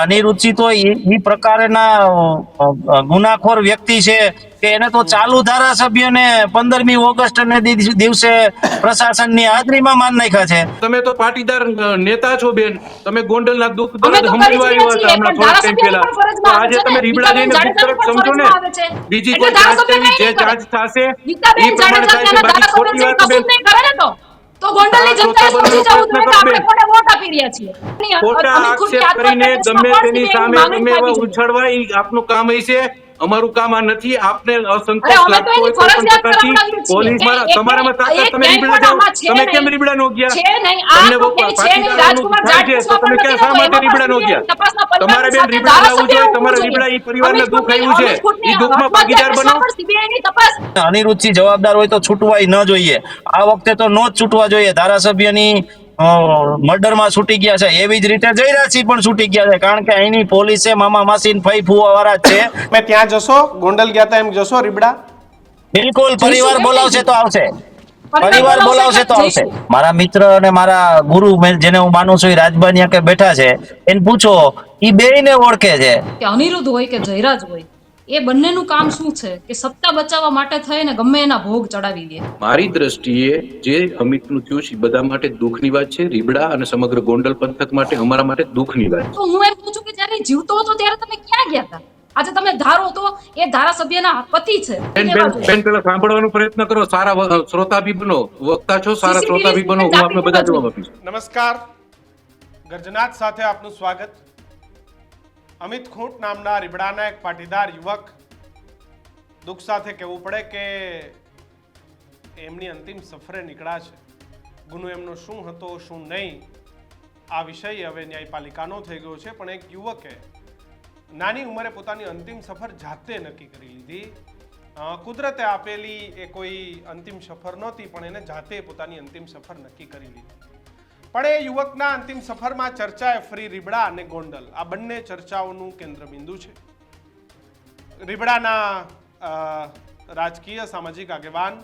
અનિરુચિ તો એ પ્રકારના ગુનાખોર વ્યક્તિ છે કે એને તો ચાલુ ધારાસભ્યને 15મી ઓગસ્ટને દિવસે પ્રશાસનની હાજરીમાં માન નાખ્યા છે। તમે તો પાટીદાર નેતા છો બેન, તમે ગોંડલના દુઃખ અમે દર્દ તો કરી સંભળવા જ આવ્યા રહ્યા હતા છીએ, હમણાં પણ થોડાક ટાઈમ ધારાસભ્યની પહેલા, પણ તો આજે ફરજમાં તમે આવે છે રીબડા જઈને ગીતાબેન દુઃખ દર્દ સમજો ને, જાડેજાની પણ ફરજમાં આવે છે બીજી એટલે કોઈ જાંચ ધારાસભ્ય કરવી, કઈ જે નહીં કરે। જાંચ થશે એ ગીતાબેન પ્રમાણે જાડેજા થાય છે, ત્યાંના બાકી ખોટી ધારાસભ્ય છે, વાત બેન કશું જ નહીં કરે ને તો ગોંડલની શ્રોતા જનતાએ બનવાનો સમજી જવું પ્રયત્ન જોઈએ કે કરો આપણે બેન। કોને વોટ આપી રહ્યા છીએ। ખોટા અમિત આક્ષેપ ખૂંટની કરીને આત્મહત્યા ગમે કેસમાં તેની કોણ સામે સીબીઆઈની ગમે એવા માંગણી ઉછળવા એ આપનું કામ હશે, અમારું કામ આ નથી। આપને અરે અસંતોષ અમે તો લાગતો એની હોય કોઈ પણ ફરજિયાત પ્રકારથી કરાવડાવીએ છીએ। પોલીસ વાળા એક તમારામાં તાકાત, તમે ક્યાંય રીબડા પણ જાઓ, આમાં છે તમે કેમ નહીં, રીબડા નો ગયા? છે નહીં, આ તમને તો ક્યાંય છે નહીં। પાટીદારોનું રાજકુમાર થાય છે તો જાટકુશમાં તમે પણ ક્યાં નથી શા નતો, માટે એમાં રીબડા પણ નો ગયા? સીબીઆઈની તપાસના તમારે પરિવારની બેન સાથે રીબડા જવું ધારાસભ્ય જોઈએ, હોવું તમારા જોઈએ। રીબડા એ પરિવારને દુઃખ આવ્યું છે, એ દુઃખમાં ભાગીદાર બનો। પણ સીબીઆઈની તપાસ અનિરુચિ જવાબદાર હોય તો છૂટવાય ન જોઈએ। આ વખતે તો નો જ છૂટવા જોઈએ। ધારાસભ્યની મર્ડરમાં છૂટી ગયા છે, એવી જ રીતે જયરાજસિંહ પણ છૂટી ગયા છે, કારણ કે અહીંની પોલીસે મામા માસી ફઈ ફુવા વાળા જ છે। તમે ત્યાં જશો, ગોંડલ ગયા હતા એમ જશો રીબડા? બિલકુલ, પરિવાર જઈશું, કેમ બોલાવશે નહીં તો આવશે, પરિવાર પરિવાર બોલાવશે બોલાવશે તો એટલે આવશે। જઈશું। મારા મિત્ર અને મારા ગુરુ જેને હું માનું છું, એ રાજબાનિયા કે બેઠા છે, એને પૂછો, એ બેયને ઓળખે છે। કે અનિરુદ્ધ હોય કે જયરાજ હોય, એ બંનેનું કામ શું છે કે સત્તા બચાવવા માટે થઈને ગમે એના ભોગ ચડાવી દે। મારી દ્રષ્ટિએ જે અમિતનું થયું છે બધા માટે દુઃખની વાત છે, રીબડા અને સમગ્ર ગોંડલ પંથક માટે, અમારા માટે દુઃખની વાત છે। તો હું એમ પૂછું કે જ્યારે જીવતો હતો ત્યારે તમે ક્યાં ગયા હતા? આજે તમે ધારો તો એ ધારાસભ્યના પતિ છે, બેન પેલા સાંભળવાનો પ્રયત્ન કરો, સારા શ્રોતા બી બનો, વક્તા છો, સારા શ્રોતા બી બનો, હું આપને બધા જવાબ આપીશ। નમસ્કાર, ગર્જનાથ સાથે આપનું સ્વાગત। અમિત ખૂંટ નામના રીબડાના એક પાટીદાર યુવક, દુઃખ સાથે કહેવું પડે કે એમની અંતિમ સફરે નીકળ્યા છે। ગુનો એમનો શું હતો શું નહીં આ વિષય હવે ન્યાયપાલિકાનો થઈ ગયો છે, પણ એક યુવકે નાની ઉંમરે પોતાની અંતિમ સફર જાતે નક્કી કરી લીધી। કુદરતે આપેલી એ કોઈ અંતિમ સફર નહોતી, પણ એને જાતે પોતાની અંતિમ સફર નક્કી કરી લીધી। પણ એ યુવકના અંતિમ સફરમાં ચર્ચાએ ફરી રીબડા અને ગોંડલ, આ બંને ચર્ચાઓનું કેન્દ્રબિંદુ છે। રીબડાના રાજકીય સામાજિક આગેવાન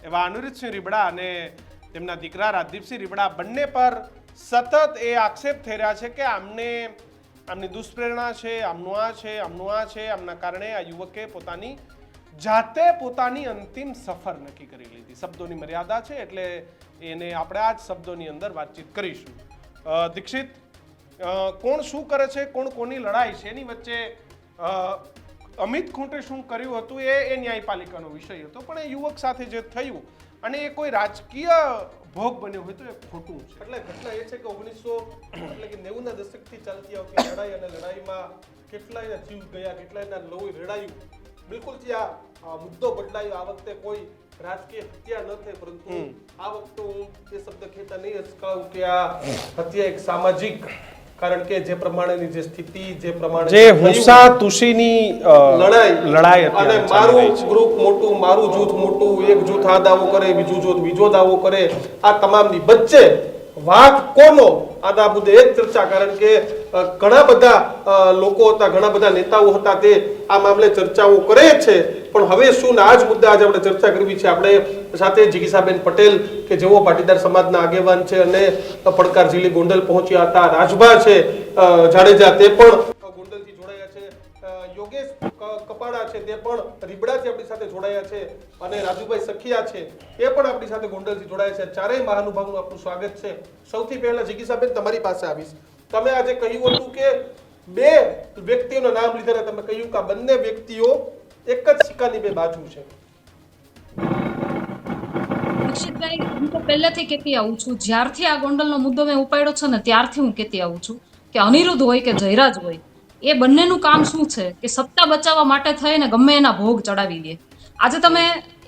એવા અનિરુદ્ધસિંહ રીબડા અને તેમના દીકરા રાજદીપસિંહ રીબડા બંને પર સતત એ આક્ષેપ થઈ રહ્યા છે કે આમની દુષ્પ્રેરણા છે, આમનું આ છે, આમનું આ છે, આમના કારણે આ યુવકે જાતે પોતાની અંતિમ સફર નક્કી કરી લીધી। શબ્દોની મર્યાદા છે, એટલે એને આપણે આ જ શબ્દોની અંદર વાતચીત કરીશું। દીક્ષિત, કોણ શું કરે છે, કોણ કોની લડાઈ છે, એની વચ્ચે અમિત ખૂંટે શું કર્યું હતું એ ન્યાયપાલિકાનો વિષય હતો, પણ એ યુવક સાથે જે થયું અને એ કોઈ રાજકીય ભોગ બન્યો હોય તો એ ખોટું છે। એટલે ઘટના એ છે કે 1990ના દશકથી ચાલતી આવતી લડાઈ, અને લડાઈમાં કેટલાયના જીવ ગયા, કેટલાયના લોહી રેડાયું, બિલકુલ આ મુદ્દો બદલાયો। આ વખતે કોઈ રાજકીય હત્યા ન થઈ, પરંતુ આ વખતે હું એ શબ્દ કહેતા નહીં કહું કે આ હત્યા એક સામાજિક, કારણ કે જે પ્રમાણેની જે સ્થિતિ, જે પ્રમાણે જે હુસા તુસીની લડાઈ અને મારું ગ્રુપ મોટું, મારું જૂથ મોટું, એક જૂથ આ દાવો કરે, બીજું જૂથ બીજો દાવો કરે, આ તમામની વચ્ચે વાત કોનો, આ મુદ્દે એક ચર્ચા, કારણ કે ઘણા બધા લોકો હતા, ઘણા બધા નેતાઓ હતા, તે આ મામલે ચર્ચાઓ કરે છે। પણ હવે શું, આ જ મુદ્દે આજે આપણે ચર્ચા કરવી છે। આપણે સાથે જિગીસાબેન પટેલ કે જેઓ પાટીદાર સમાજના આગેવાન છે અને પડકાર જિલ્લે ગોંડલ પહોંચ્યા હતા, રાજભા છે જાડેજા, તે પણ ગોંડલથી જોડાયા છે, યોગેશ કપાડા છે તે પણ રીબડાથી આપણી સાથે જોડાયા છે, અને રાજુભાઈ સખિયા છે એ પણ આપણી સાથે ગોંડલથી જોડાયા છે। ચારેય મહાનુભાવનું આપનું સ્વાગત છે। સૌથી પહેલા જિગીસાબેન તમારી પાસે આવીશ। તમે આજે કહ્યું હતું કે બે વ્યક્તિઓના નામ લીધા, તમે કહ્યું કે આ બંને વ્યક્તિઓ એક જ સિક્કાની બે બાજુ છે। દીક્ષિતભાઈ, હું તો પહેલેથી કહેતી આવું છું, જ્યારથી આ ગોંડલનો મુદ્દો મેં ઉપાડ્યો છે ને ત્યારથી હું કહેતી આવું છું કે અનિરુદ્ધ હોય કે જયરાજ હોય, એ બંનેનું કામ શું છે કે સત્તા બચાવવા માટે થઈને ગમે એના ભોગ ચડાવી દે। આજે તમે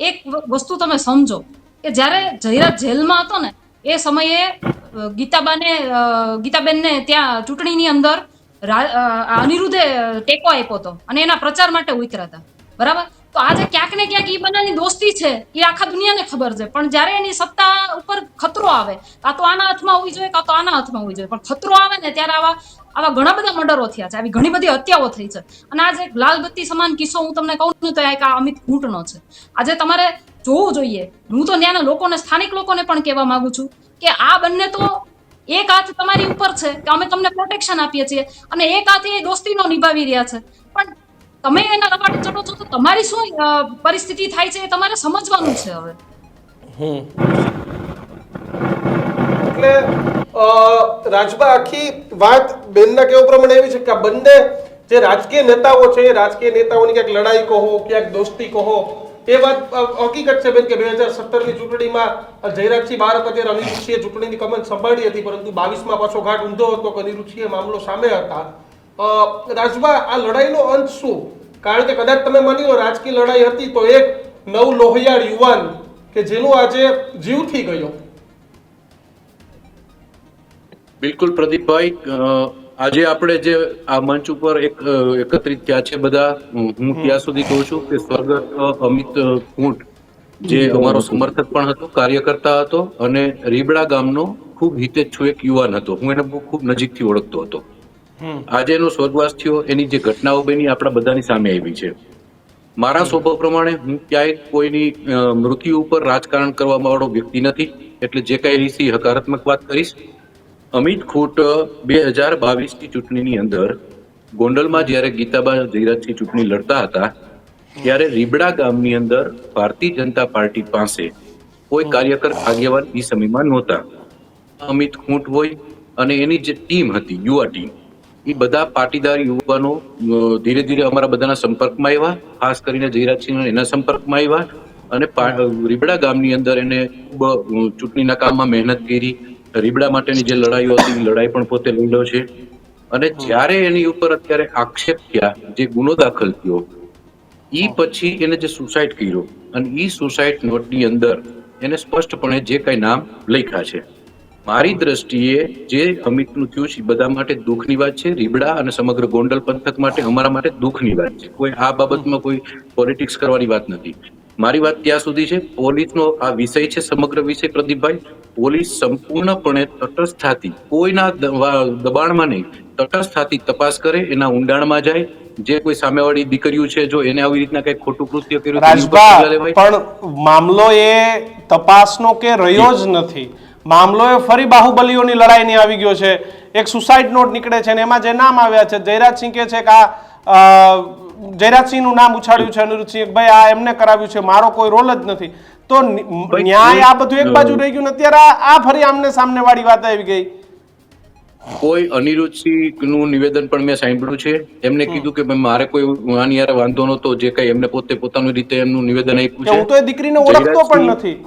એક વસ્તુ તમે સમજો કે જ્યારે જયરાજ જેલમાં હતો ને એ સમયે ગીતાબેનને ત્યાં ચૂંટણીની અંદર અનિરુદ્ધે ટેકો આપ્યો હતો અને એના પ્રચાર માટે ઉતર્યા હતા, બરાબર? તો આજે ક્યાંક ને ક્યાંક એ બંનેની દોસ્તી છે એ આખા દુનિયાને ખબર છે, પણ જ્યારે એની સત્તા ઉપર ખતરો આવે, કાં તો આના હાથમાં હોવી જોઈએ, કાં તો આના હાથમાં હોવી જોઈએ, પણ ખતરો આવે ને ત્યારે આવા ઘણા બધા મર્ડરો થયા છે, આવી ઘણી બધી હત્યાઓ થઈ છે। અને આજે એક લાલબત્તી સમાન કિસ્સો હું તમને કહું તો એક આ અમિત ખૂંટનો છે। આજે તમારે જોવું જોઈએ, હું તો ત્યાંના લોકોને, સ્થાનિક લોકોને પણ કહેવા માંગુ છું કે આ બંને તો એક હાથ તમારી ઉપર છે કે અમે તમને પ્રોટેક્શન આપીએ છીએ અને એક હાથ એ દોસ્તીનો નિભાવી રહ્યા છે, પણ તમે એના રવાડે ચડો છો તો તમારી શું પરિસ્થિતિ થાય છે એ તમારે સમજવાનું છે હવે. એટલે રાજભા આખી વાત બેનના કહેવા પ્રમાણે એવી છે કે આ બંને જે રાજકીય નેતાઓ છે એ રાજકીય નેતાઓની ક્યાંક લડાઈ કહો ક્યાંક દોસ્તી કહો, એ વાત હકીકત છે બેન કે 2017ની ચૂંટણીમાં જયરાજસિંહ બારક અત્યારે અનિરુદ્ધસિંહે ચૂંટણીની કમાન સંભાળી હતી, પરંતુ 22માં પાછો ઘાટ ઊંધો હતો કે અનિરુદ્ધસિંહે મામલો સામે હતા. રાજભા આ લડાઈનો અંત શું? કારણ કે કદાચ તમે માની લો રાજકીય લડાઈ હતી તો એક નવ લોહિયાળ યુવાન કે જેનો આજે જીવથી ગયો. બિલકુલ પ્રદીપભાઈ, આજે આપણે જે આ મંચ ઉપર એકત્રિત થયા છે બધા, હું ત્યાં સુધી કહું છું કે સ્વર્ગસ્થ અમિત ખૂંટ જે અમારો સમર્થક પણ હતો, કાર્યકર્તા હતો અને રીબડા ગામનો ખૂબ હિતેચ્છુ એક યુવાન હતો. હું એને ખૂબ નજીકથી ઓળખતો હતો. આજે એનો સ્વર્ગવાસ થયો, એની જે ઘટનાઓ બની આપણા બધાની સામે આવી છે. મારા સ્વભાવ પ્રમાણે હું ક્યાંય કોઈની મૃત્યુ ઉપર રાજકારણ કરવા વાળો વ્યક્તિ નથી, એટલે જે કઈ રીસી હકારાત્મક વાત કરીશ. અમિત ખૂંટ 2022ની ચૂંટણીની અંદર ગોંડલમાં જ્યારે ગીતાબા જયરાજસિંહ ચૂંટણી લડતા હતા ત્યારે રીબડા ગામની અંદર ભારતીય જનતા પાર્ટી પાસે કોઈ કાર્યકર આગેવાન એ સમયમાં નહોતા. અમિત ખૂંટ હોય અને એની જે ટીમ હતી, યુવા ટીમ, એ બધા પાટીદાર યુવાનો ધીરે ધીરે અમારા બધાના સંપર્કમાં આવ્યા, ખાસ કરીને જયરાજસિંહ એના સંપર્કમાં આવ્યા અને રીબડા ગામની અંદર એને ખૂબ ચૂંટણીના કામમાં મહેનત કરી. રીબડા માટેની જે લડાઈઓ હતી એ લડાઈ પણ પોતે લડ્યો છે. અને જ્યારે એની ઉપર અત્યારે આક્ષેપ થયા, જે ગુનો દાખલ થયો, ઈ પછી એને જે સુસાઇડ કર્યો અને ઈ સુસાઇડ નોટની અંદર એને સ્પષ્ટપણે જે કઈ નામ લખ્યા છે. મારી દ્રષ્ટિએ જે અમિતનું થયું છે બધા માટે દુઃખની વાત છે. રીબડા અને સમગ્ર ગોંડલ પંથક માટે, અમારા માટે દુઃખની વાત છે. કોઈ આ બાબતમાં કોઈ પોલિટિક્સ કરવાની વાત નથી. મારી વાત ત્યાં સુધી છે, પોલીસનો આ વિષય છે, સમગ્ર વિષય પ્રદીપભાઈ. પોલીસ સંપૂર્ણપણે તટસ્થતાથી, કોઈના દબાણમાં નહીં, તટસ્થતાથી તપાસ કરે, એના ઊંડાણમાં જાય. જે કોઈ સામેવાળી દીકરીઓ છે જો એને આવી રીતના કઈ ખોટું કૃત્ય કર્યું પણ મામલો એ તપાસનો કે રહ્યો જ નથી. મામલો એ ફરી બાહુબલીઓની લડાઈની આવી ગયો છે. એક સુસાઇડ નોટ નીકળે છે અને એમાં જે નામ આવ્યા છે, જયરાજસિંહ કે છે કે આ જયરાજસિંહનું નામ ઉછાળ્યું છે અનિરુદ્ધસિંહ, ભાઈ આ એમને કરાવ્યું છે, મારો કોઈ રોલ જ નથી. તો ન્યાય આ બધું એક બાજુ રહી ગયું ને અત્યારે આ ફરી આમને સામને વાળી વાત આવી ગઈ. કોઈ અનિરુદ્ધસિંહ નું નિવેદન પણ મેં સાંભળ્યું છે. એમને કીધું કે મારે કોઈ આની યાર વાંધો નતો, જે કઈ એમને પોતે પોતાની રીતે એમનું નિવેદન આપ્યું છે. હું તો એ દીકરીને ઓળખતો પણ નથી.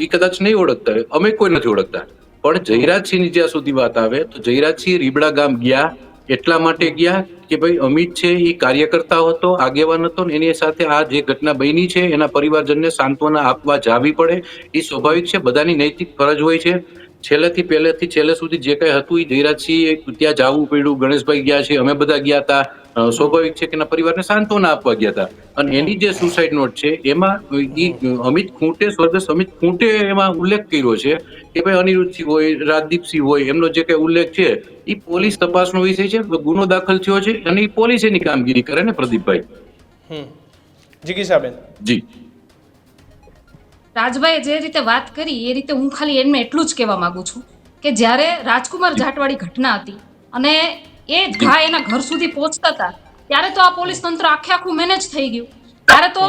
એ કદાચ નહીં ઓળખતા, અમે કોઈ નથી ઓળખતા. પણ જયરાજસિંહની જ્યાં સુધી વાત આવે તો જયરાજસિંહ રીબડા ગામ ગયા એટલા માટે ગયા કે ભાઈ અમિત છે એ કાર્યકર્તા હતો, આગેવાન હતો ને એની સાથે આ જે ઘટના બની છે એના પરિવારજનને સાંત્વના આપવા જાવી પડે એ સ્વાભાવિક છે, બધાની નૈતિક ફરજ હોય છે. પહેલેથી છેલ્લે સુધી જે કઈ હતું એ જયરાજસિંહ ત્યાં જવું પડ્યું, ગણેશભાઈ ગયા છે, અમે બધા ગયા હતા. સ્વાભાવિક છે કે એના પરિવારને સાંત્વના આપવા ગયા હતા. અને એની જે સુસાઇડ નોટ છે એમાં અમિત ખૂંટે, સ્વર્ગસ્થ અમિત ખૂંટે એમાં ઉલ્લેખ કર્યો છે કે ભાઈ અનિરુદ્ધસિંહ હોય, રાજદીપસિંહ હોય, એમનો જે કઈ ઉલ્લેખ છે એ પોલીસ તપાસનો વિષય છે. ગુનો દાખલ થયો છે અને એ પોલીસ એની કામગીરી કરે ને પ્રદીપભાઈ. જીગીસાબેન જી, રાજભાઈએ જે રીતે વાત કરી એ રીતે હું ખાલી એમને એટલું જ કહેવા માંગુ છું કે જ્યારે રાજકુમાર જાટવાળી ઘટના હતી અને એ ઘા એના ઘર સુધી પહોંચતા હતા ત્યારે તો આ પોલીસ તંત્ર આખું મેનેજ થઈ ગયું. ત્યારે તો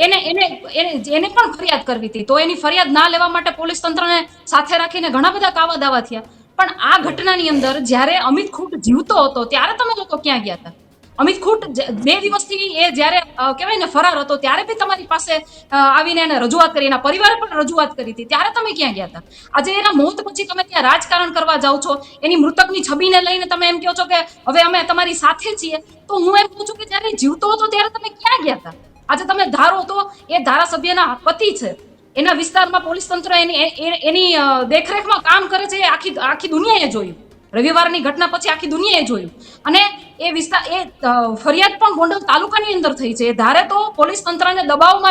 એને પણ ફરિયાદ કરવી હતી, તો એની ફરિયાદ ના લેવા માટે પોલીસ તંત્રને સાથે રાખીને ઘણા બધા કાવા દાવા થયા. પણ આ ઘટનાની અંદર જ્યારે અમિત ખૂંટ જીવતો હતો ત્યારે તમે લોકો ક્યાં ગયા હતા? અમિત ખૂંટ 2 દિવસથી એ જ્યારે કહેવાય ને ફરાર હતો ત્યારે બી તમારી પાસે આવીને એને રજૂઆત કરી, એના પરિવારે પણ રજૂઆત કરી હતી, ત્યારે તમે ક્યાં ગયા હતા? આજે એના મોત પછી તમે ત્યાં રાજકારણ કરવા જાઓ છો, એની મૃતકની છબીને લઈને તમે એમ કહો છો કે હવે અમે તમારી સાથે છીએ. તો હું એમ કહું છું કે જ્યારે જીવતો હતો ત્યારે તમે ક્યાં ગયા હતા? આજે તમે ધારો તો એ ધારાસભ્યના પતિ છે, એના વિસ્તારમાં પોલીસ તંત્ર એની દેખરેખમાં કામ કરે છે, આખી દુનિયાએ જોયું. રવિવારની ઘટના પછી આખી દુનિયાએ જોયું. અને એ વિસ્તાર ફરિયાદ પણ ગોંડલ તાલુકાની અંદર થઈ છે. ધારે તો પોલીસ તંત્રને દબાવ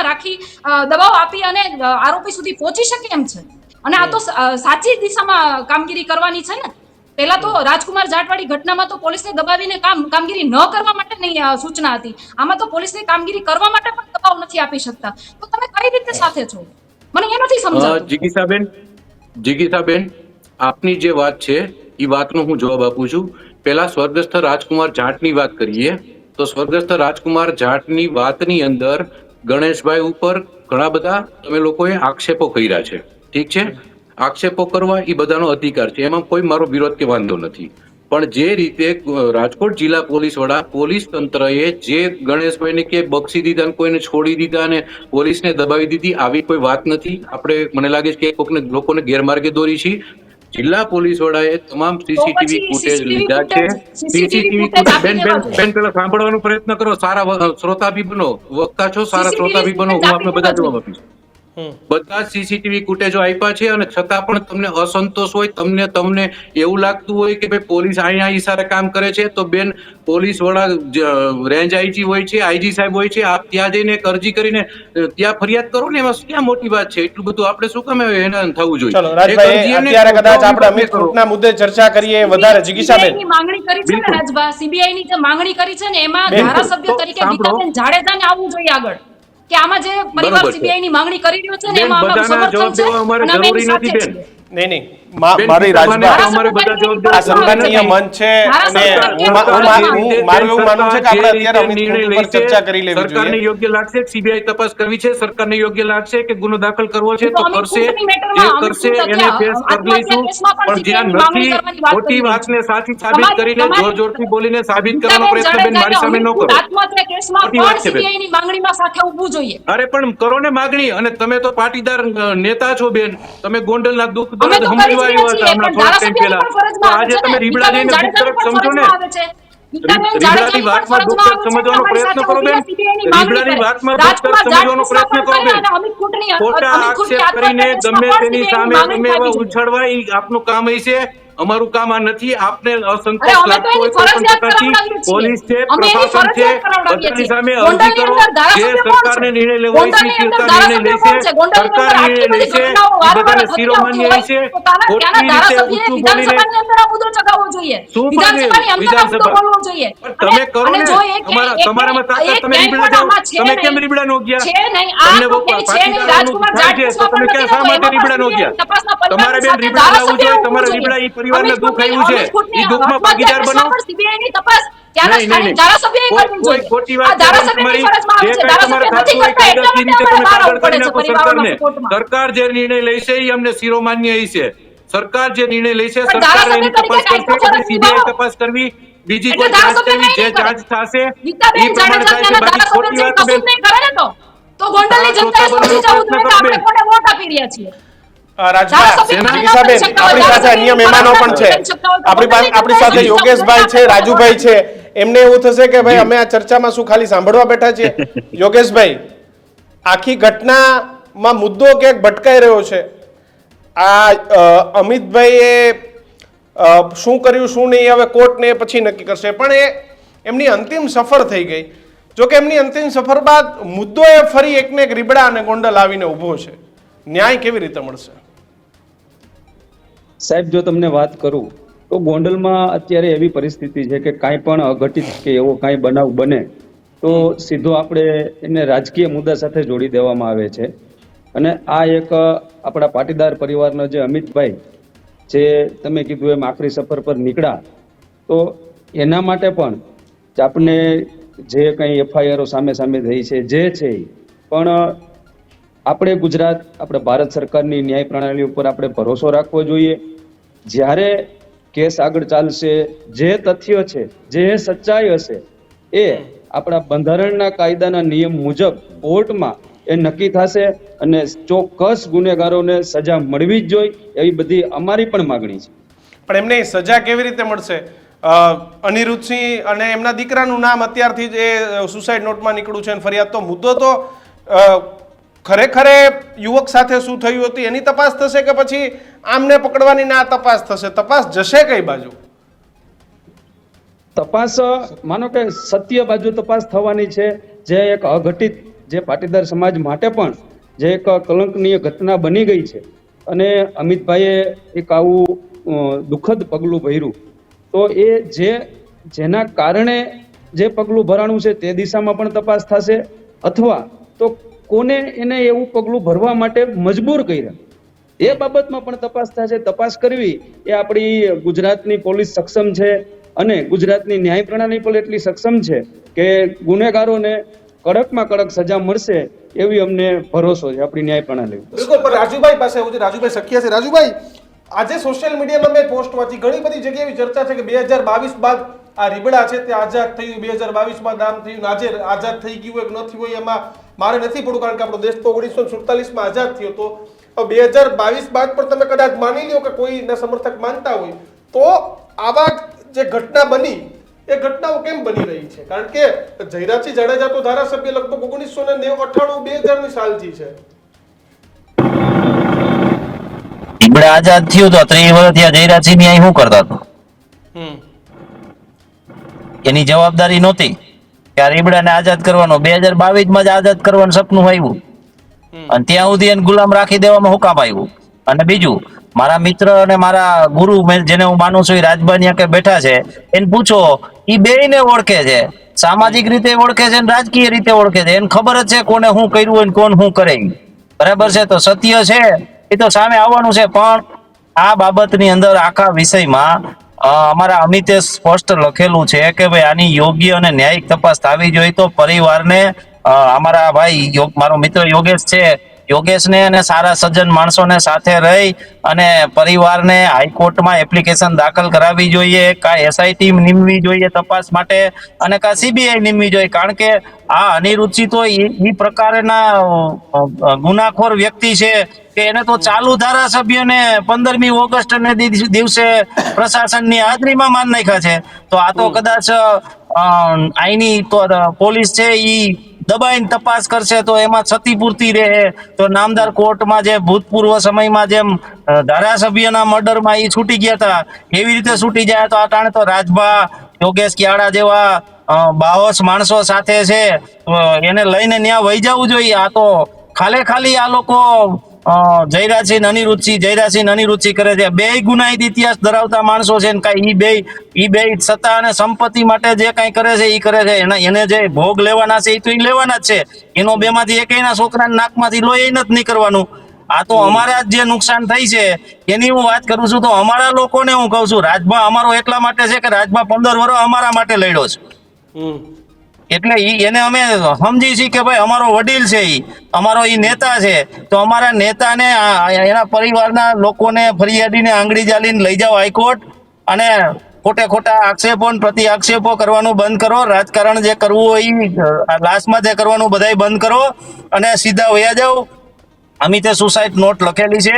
આપી અને આરોપી સુધી પહોંચી શકે એમ છે. અને આ તો સાચી દિશામાં કામગીરી કરવાની છે ને. પહેલા તો રાજકુમાર જાટવાળી ઘટનામાં તો પોલીસને દબાવીને કામગીરી ન કરવા માટેની સૂચના હતી. આમાં તો પોલીસને કામગીરી કરવા માટે પણ દબાવ નથી આપી શકતા. તો તમે કઈ રીતે સાથે છો? મને એ નથી સમજાતું. જીગીસાબેન, જિગીતાબેન, આપની જે વાત છે એ વાતનો હું જવાબ આપું છું. પહેલા સ્વર્ગસ્થ રાજકુમાર જાટની વાત કરીએ તો સ્વર્ગસ્થ રાજકુમાર જાટની વાતની અંદર ગણેશભાઈ ઉપર ઘણા બધા તમે લોકોએ આક્ષેપો કર્યા છે. ઠીક છે, આક્ષેપો કરવા એ બધાનો અધિકાર છે, એમાં કોઈ મારો વિરોધ કે વાંધો નથી. પણ જે રીતે રાજકોટ જિલ્લા પોલીસ વડા પોલીસ તંત્રએ જે ગણેશભાઈને કે બક્ષી દીધા ને કોઈને છોડી દીધા અને પોલીસને દબાવી દીધી, આવી કોઈ વાત નથી. આપણે મને લાગે છે કે લોકોને ગેરમાર્ગે દોરી છે. જિલ્લા પોલીસ વડાએ તમામ સીસીટીવી ફૂટેજ લીધા છે. સીસીટીવી ફૂટેજ બેન પેલા સાંભળવાનો પ્રયત્ન કરો. સારા શ્રોતા બી બનો, વક્તા છો, સારા શ્રોતા બી બનો. હું આપને બધા જવાબ આપીશ. બધા સીસીટીવી ફૂટેજો આપ્યા છે અને છતાં પણ તમને અસંતોષ હોય, તમને એવું લાગતું હોય કે ભાઈ પોલીસ અહીંયા ઈશારે કામ કરે છે, તો બેન પોલીસ વડા રેન્જ આઈજી હોય છે, આઈજી સાહેબ હોય છે, આપ ત્યાં જઈને એક અરજી કરીને ત્યાં ફરિયાદ કરો ને, એમાં ક્યાં મોટી વાત છે? એટલું બધું આપણે શું કામ હેરાન થવું જોઈએ? ચલો રાજભાઈ, અત્યારે કદાચ આપણે અમિત ખૂંટના મુદ્દે ચર્ચા કરીએ વધારે. જિગીશાબેન, CBI ની માંગણી કરી છે ને રાજભા, CBI ની જે માંગણી કરી છે ને એમાં ધારાસભ્ય તરીકે ગીતાબેન જાડેજાને આવવું જોઈએ આગળ, કે આમાં જે પરિવાર CBI ની માંગણી કરી રહ્યો છે ને એમાં અમારું સમર્થન છે અને અમે એની સાથે છીએ. નહીં મારી રાજભા, આ સન્માનનીય મંચ છે અને મારું એવું માનવું છે કે આપણે અત્યારે અમિત ખૂંટ ઉપર ચર્ચા કરી લેવી જોઈએ. સરકારને યોગ્ય લાગશે સીબીઆઈ તપાસ કરવી છે, સરકારને યોગ્ય લાગશે કે ગુનો દાખલ કરવો છે તો કરશે, જે કરશે એને ફેસ કરી લઈશું. પણ જ્યાં નથી, ખોટી વાતને સાચી સાબિત કરીને જોર જોરથી બોલીને સાબિત કરવાનો પ્રયત્ન બેન મારી સામે ન કરો. આત્મહત્યા કેસમાં પણ CBI ની માંગણીમાં સાથે ઊભું જોઈએ. અરે પણ કરો ને માગણી. અને તમે તો પાટીદાર નેતા છો બેન, તમે ગોંડલના દુઃખ અમે દર્દ તો સમજવા કરી જ આવ્યા હતા છીએ, હમણાં પણ થોડાક ટાઈમ પહેલા. ધારાસભ્યની તો આજે તમે પણ ફરજમાં આવે છે. રીબડા જઈને દુઃખ ગીતાબેન તરફ સમજો ને. રીબડાની વાતમાં દુઃખ સમજવાનો પ્રયત્ન કરો બેન. રીબડાની વાતમાં દુઃખ સમજવાનો પ્રયત્ન કરો બેન. ખોટા આક્ષેપ કરીને ગમે તેની સામે તમે એવા ઉછળવા એ આપનું કામ હશે. અમારું કામ આ નથી. આપને અસંતોષ લાગતો હોય તો પણ ટકાથી પોલીસ છે, પ્રશાસન છે, બધાની સામે અરજી કરો. જે સરકારને નિર્ણય લેવો હોય છે, સરકાર નિર્ણય લેશે. સરકાર નિર્ણય લેશે, એ બધાને શિરોમાન્ય હશે. ખોટી રીતે ઊંચું બોલીને શું ફાયદો વિધાનસભા? તમે કરો ને, તમારામાં તાકાત, તમે રીબડા જાઓ. તમે કેમ રીબડા નો ગયા? તમને પાટીદારોનું થાય છે તો તમે ક્યાં શા માટે રીબડા નો ગયા? તમારે બેન રીબડા લાવવું જોઈએ. તમારા રીબડા ઈ પરિવારને દુઃખ આવ્યું છે, ઈ દુઃખમાં ભાગીદાર બનો. કોઈ ખોટી વાત તમારી, જે કઈ તમારે થતું હોય કાયદાકીય રીતે તમે કાગળ કરી નાખો સરકારને. સરકાર જે નિર્ણય લેશે એ અમને શિરોમાન્ય છે. સરકાર જે નિર્ણય લેશે, સરકાર એની તપાસ કરશે. સીબીઆઈ તપાસ કરવી, બીજી કોઈ જાંચ કરવી, જે જાંચ થશે એ પ્રમાણે થાય છે. બાકી ખોટી વાત બેન તો ગોંડલની જનતાએ સમજી જવું જોઈએ કે આપણે કોને વોટ આપી રહ્યા છીએ. જિગીશાબેન, આપણી સાથે અન્ય મહેમાનો પણ છે. આપણી સાથે યોગેશભાઈ છે, રાજુભાઈ છે. એમને એવું થશે કે ભાઈ અમે આ ચર્ચામાં શું ખાલી સાંભળવા બેઠા છીએ? યોગેશભાઈ, આખી ઘટનામાં મુદ્દો ક્યાંક ભટકાઈ રહ્યો છે. આ અમિતભાઈએ શું કર્યું શું નહીં હવે કોર્ટને પછી નક્કી કરશે, પણ એ એમની અંતિમ સફર થઈ ગઈ. જોકે એમની અંતિમ સફર બાદ મુદ્દો એ ફરી એકને એક રીબડા અને ગોંડલ આવીને ઊભો છે. ન્યાય કેવી રીતે મળશે? સાહેબ, જો તમને વાત કરું તો ગોંડલમાં અત્યારે એવી પરિસ્થિતિ છે કે કાંઈ પણ અઘટિત કે એવો કાંઈ બનાવ બને તો સીધો આપણે એને રાજકીય મુદ્દા સાથે જોડી દેવામાં આવે છે. અને આ એક આપણા પાટીદાર પરિવારના જે અમિતભાઈ જે તમે કીધું એમ આખરી સફર પર નીકળ્યા, તો એના માટે પણ આપણે જે કંઈ એફઆઈઆરો સામે થઈ છે જે છે, પણ આપણે ગુજરાત, આપણે ભારત સરકારની ન્યાય પ્રણાલી ઉપર આપણે ભરોસો રાખવો જોઈએ. જ્યારે કેસ આગળ ચાલશે, જે તથ્ય છે, જે સચ્ચાઈ હશે એ આપણા બંધારણના કાયદાના નિયમ મુજબ કોર્ટમાં એ નક્કી થશે અને ચોક્કસ ગુનેગારોને સજા મળવી જ જોઈએ, એવી બધી અમારી પણ માગણી છે. પણ એમને સજા કેવી રીતે મળશે? અનિરુદ્ધસિંહ અને એમના દીકરાનું નામ અત્યારથી જ એ સુસાઇડ નોટમાં નીકળ્યું છે અને ફરિયાદ. તો મુદ્દો તો ખરેખર યુવક સાથે શું થયું હતું એની તપાસ થશે કે પછી આમને પકડવાની ના તપાસ થશે? તપાસ જશે કઈ બાજુ? તપાસ માનો કે સત્ય બાજુ તપાસ થવાની છે. જે એક અઘટિત, જે પાટીદાર સમાજ માટે પણ જે એક કલંકનીય ઘટના બની ગઈ છે અને અમિતભાઈએ એક આવું દુઃખદ પગલું ભર્યું, તો એ જેના કારણે જે પગલું ભરાણું છે તે દિશામાં પણ તપાસ થશે, અથવા તો કોને એને એવું પગલું ભરવા માટે મજબૂર કર્યા એ બાબતમાં પણ તપાસ થશે. તપાસ કરવી એ આપણી ગુજરાતની પોલીસ સક્ષમ છે અને ગુજરાતની ન્યાય પ્રણાલી પણ એટલી સક્ષમ છે કે ગુનેગારોને કડકમાં કડક સજા મળશે એવી અમને ભરોસો છે આપણી ન્યાય પ્રણાલી. બિલકુલ. પણ રાજુભાઈ પાસે આવું છે, રાજુભાઈ સખિયા છે. રાજુભાઈ, આજે સોશિયલ મીડિયામાં મેં પોસ્ટ વાંચી, ઘણી બધી જગ્યાએ એવી ચર્ચા છે કે 2022 બાદ આ રીબડા છે તે આઝાદ થયું, 2022 બાદ આમ થયું, આજે આઝાદ થઈ ગયું હોય કે ન થયું હોય એમાં મારે નથી પડવું, કારણ કે આપણો દેશ તો 1947માં આઝાદ થયો. તો 2022 બાદ પણ તમે કદાચ માની લો કે કોઈના સમર્થક માનતા હોય તો આવા જે ઘટના બની એ ઘટનાઓ કેમ બની રહી છે? કારણ કે જયરાજસિંહ જાડેજા તો ધારાસભ્ય લગભગ 1998-2000ની સાલથી છે. રીબડા આઝાદ થયું તો 30 વર્ષ થયા, જયરાજસિંહ ની અહીં શું કરતા હતો? એની જવાબદારી નહોતી કે આ રીબડાને આઝાદ કરવાનો. 2022 માં જ આઝાદ કરવાનું સપનું આવ્યું અને ત્યાં સુધી એને ગુલામ રાખી દેવામાં હું કામ આવ્યું? અને બીજું, મારા મિત્ર અને મારા ગુરુ જેને હું માનું છું એ રાજબાનિયા કે બેઠા છે, એને પૂછો, એ બેયને ઓળખે છે, સામાજિક રીતે ઓળખે છે અને રાજકીય રીતે ઓળખે છે. એને ખબર જ છે કોને શું કર્યું હોય ને કોણ શું કરે. બરાબર છે? તો સત્ય છે એ તો સામે આવવાનું છે. પણ આ બાબતની અંદર આખા વિષયમાં અમારા અમિતે સ્પષ્ટ લખેલું છે કે ભાઈ આની યોગ્ય અને ન્યાયિક તપાસ થવી જોઈએ. તો પરિવારને અમારા ભાઈ મારો મિત્ર યોગેશ છે, યોગેશને અને સારા સજ્જન માણસોને સાથે રહી અને પરિવારને હાઈકોર્ટમાં એપ્લિકેશન દાખલ કરાવવી જોઈએ, કા એસઆઈટી નીમવી જોઈએ તપાસ માટે અને કા સીબીઆઈ નીમવી જોઈએ. કારણ કે આ અનિરુચિ તો એ પ્રકારના ગુનાખોર વ્યક્તિ છે કે એને તો ચાલુ ધારાસભ્યને 15મી ઓગસ્ટને દિવસે પ્રશાસનની હાજરીમાં માન નાખ્યા છે. તો આ તો કદાચ આઈની તો પોલીસ છે ઈ દબાઈને તપાસ કરશે તો એમાં ક્ષતિપૂર્તિ રહે. તો નામદાર કોર્ટમાં જે ભૂતપૂર્વ સમયમાં જેમ ધારાસભ્યના મર્ડરમાં એ છૂટી ગયા હતા એવી રીતે છૂટી જાય તો આ ટાણે તો રાજભા, યોગેશ ક્યાડા જેવા બાહોશ માણસો સાથે છે એને લઈને ત્યાં વહી જવું જોઈએ. આ તો ખાલી આ લોકો જયરાજસિંહ અનિરુચિ કરે છે. બે ગુનાહિત ઇતિહાસ ધરાવતા માણસો છે ને કાંઈ ઈ બે સત્તા અને સંપત્તિ માટે જે કાંઈ કરે છે ઈ કરે છે. એને જે ભોગ લેવાના છે એ તો ઈ લેવાના જ છે. એનો બેમાંથી એકેયના છોકરાના નાકમાંથી લોહી નથી નીકળવાનું. આ તો અમારા જે નુકસાન થઈ છે એની હું વાત કરું છું. તો અમારા લોકોને હું કહું છું, રાજભા અમારો એટલા માટે છે કે રાજભા 15 વર્ષ અમારા માટે લડ્યો છે. એટલે એને અમે સમજી છીએ કે ભાઈ અમારો વડીલ છે, અમારો નેતા છે. તો અમારા નેતાને એના પરિવારના લોકોને ફરિયાદીને આંગળી જાલીને લઈ જાઓ હાઈકોર્ટ અને ખોટા આક્ષેપો ને પ્રતિ આક્ષેપો કરવાનું બંધ કરો. રાજકારણ જે કરવું હોય લાસ્ટમાં જે કરવાનું બધાય બંધ કરો અને સીધા વયા જાઓ. અમિતે સુસાઇડ નોટ લખેલી છે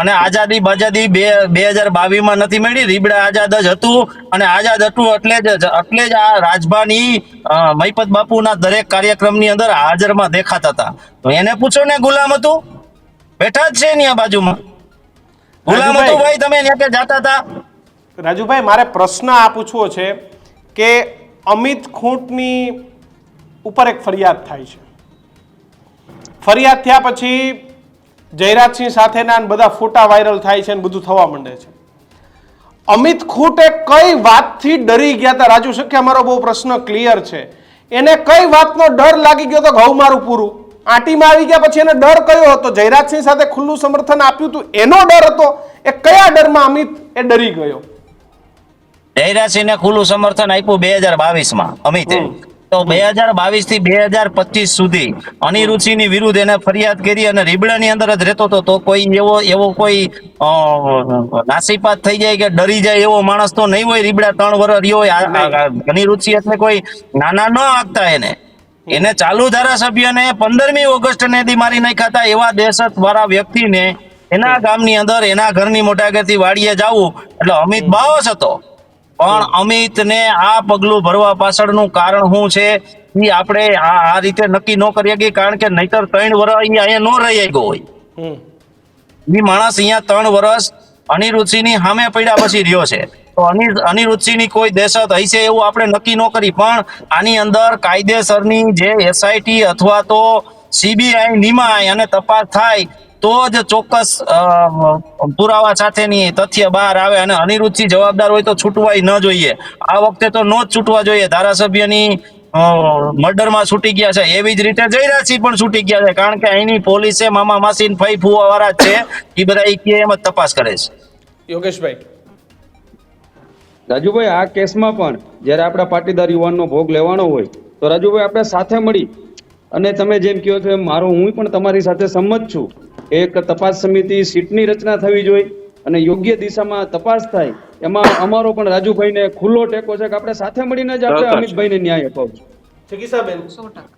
અને આઝાદી 2022માં નથી મળી. રીબડા આઝાદ જ હતું અને આઝાદ હતું એટલે જ આ રાજભાની મહિપત બાપુના દરેક કાર્યક્રમની અંદર હાજરમાં દેખાતા હતા. તો એને પૂછો ને, ગુલામ હતું? બેઠા જ છે ને આ બાજુમાં. ગુલામ હતું ભાઈ? તમે ત્યાં કે જાતા હતા? રાજુભાઈ, મારે પ્રશ્ન આ પૂછવો છે કે અમિત ખૂંટની ઉપર એક ફરિયાદ થાય છે. ફરિયાદ થયા પછી જયરાજસિંહ સાથેના બધા ફોટા વાયરલ થાય છે અને બધું થવા માંડે છે. અમિત ખૂંટે કઈ વાતથી ડરી ગયા હતા? રાજુ સખ્યા, મારો બહુ પ્રશ્ન ક્લિયર છે. એને કઈ વાતનો ડર લાગી ગયો હતો? ઘઉં મારું પૂરું આંટીમાં આવી ગયા પછી એને ડર કયો હતો? જયરાજસિંહ સાથે ખુલ્લું સમર્થન આપ્યું હતું એનો ડર હતો? એ કયા ડરમાં અમિત એ ડરી ગયો? જયરાજસિંહને ખુલ્લું સમર્થન આપ્યું 2022માં અમિતે. તો 2022 થી 2025 સુધી અનિરુચિની વિરુદ્ધ એને ફરિયાદ કરી અને રીબડાની અંદર જ રહેતો હતો. તો કોઈ એવો કોઈ નાસીપાત થઈ જાય કે ડરી જાય એવો માણસ તો નહીં હોય. રીબડા 3 વર્ષ રહ્યો હોય. અનિરુચિ એટલે કોઈ નાના ન આંકતા એને ચાલુ ધારાસભ્યને 15મી ઓગસ્ટને દી મારી નાખ્યા હતા. એવા દહેશત વાળા વ્યક્તિને એના ગામની અંદર એના ઘરની મોટાગેરથી વાડીએ જવું એટલે અમિત બાહોશ હતો. પણ અમિતને આ પગલું ભરવા પાછળનું કારણ શું છે એ આપણે આ રીતે નક્કી ન કરી શકીએ. કારણ કે નહીતર 3 વર્ષ અહીંયા ન રહી ગયો હોય. એ માણસ અહીંયા 3 વર્ષ અનિરુચિની સામે પડ્યા પછી રહ્યો છે. તો અનિરુચિની કોઈ દહેશત હશે એવું આપણે નક્કી ન કરી. પણ આની અંદર કાયદેસરની જે એસઆઈટી અથવા તો સીબીઆઈ નિમાય અને તપાસ થાય તો જ ચોક્કસ પુરાવા સાથેની તથ્ય બહાર આવે. અને અનિરુચિ જવાબદાર હોય તો છૂટવાય ન જોઈએ. આ વખતે તો ન જ છૂટવા જોઈએ. ધારાસભ્યની મર્ડરમાં છૂટી ગયા છે એવી જ રીતે જયરાજસિંહ પણ છૂટી ગયા છે, કારણ કે અહીંની પોલીસે મામા માસી ફઈ ફુવા વાળા જ છે, એ બધા એમ જ તપાસ કરે છે. યોગેશભાઈ, રાજુભાઈ, આ કેસમાં પણ જ્યારે આપણા પાટીદાર યુવાનનો ભોગ લેવાનો હોય તો રાજુભાઈ આપણે સાથે મળી અને તમે જેમ કહો છો એમ હું પણ તમારી સાથે સંમત છું. એક તપાસ સમિતિ સીટની રચના થવી જોઈએ અને યોગ્ય દિશામાં તપાસ થાય. એમાં અમારો પણ રાજુભાઈને ખુલ્લો ટેકો છે કે આપણે સાથે મળીને જ આપણે અમિતભાઈને ન્યાય અપાવશું. જિગીસાબેન, 100%.